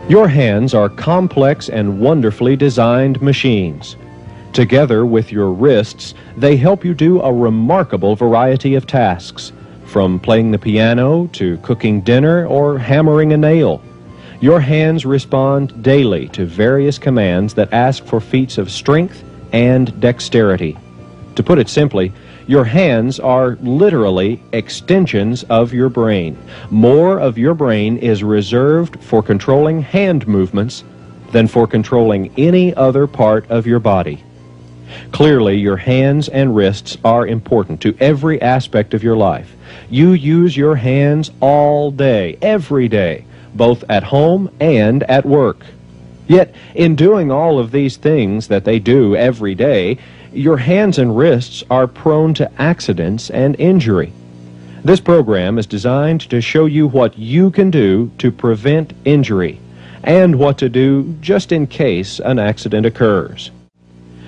Your hands are complex and wonderfully designed machines. Together with your wrists, they help you do a remarkable variety of tasks, from playing the piano to cooking dinner or hammering a nail. Your hands respond daily to various commands that ask for feats of strength and dexterity. To put it simply, your hands are literally extensions of your brain. More of your brain is reserved for controlling hand movements than for controlling any other part of your body. Clearly, your hands and wrists are important to every aspect of your life. You use your hands all day, every day, both at home and at work. Yet, in doing all of these things that they do every day, your hands and wrists are prone to accidents and injury. This program is designed to show you what you can do to prevent injury and what to do just in case an accident occurs.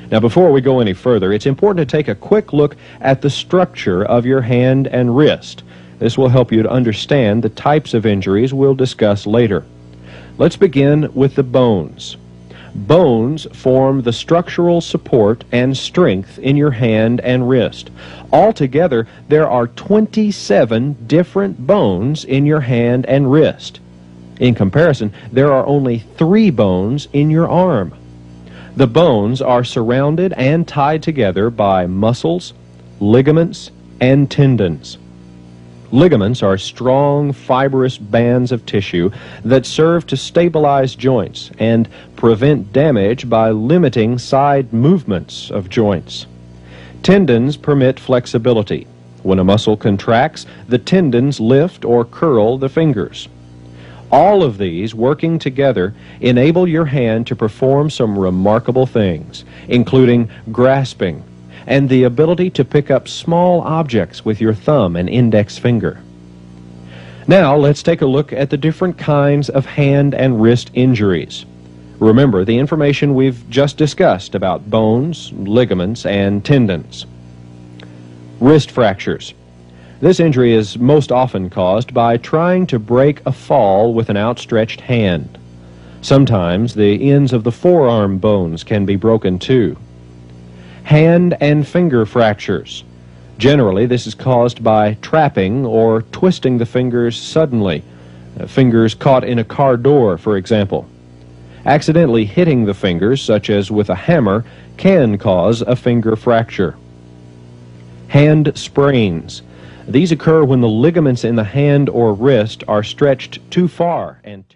Now, before we go any further, it's important to take a quick look at the structure of your hand and wrist. This will help you to understand the types of injuries we'll discuss later. Let's begin with the bones. Bones form the structural support and strength in your hand and wrist. Altogether, there are 27 different bones in your hand and wrist. In comparison, there are only 3 bones in your arm. The bones are surrounded and tied together by muscles, ligaments, and tendons. Ligaments are strong, fibrous bands of tissue that serve to stabilize joints and prevent damage by limiting side movements of joints. Tendons permit flexibility. When a muscle contracts, the tendons lift or curl the fingers. All of these, working together, enable your hand to perform some remarkable things, including grasping, and the ability to pick up small objects with your thumb and index finger. Now, let's take a look at the different kinds of hand and wrist injuries. Remember the information we've just discussed about bones, ligaments, and tendons. Wrist fractures. This injury is most often caused by trying to break a fall with an outstretched hand. Sometimes the ends of the forearm bones can be broken too. Hand and finger fractures. Generally, this is caused by trapping or twisting the fingers suddenly. Fingers caught in a car door, for example. Accidentally hitting the fingers, such as with a hammer, can cause a finger fracture. Hand sprains. These occur when the ligaments in the hand or wrist are stretched too far and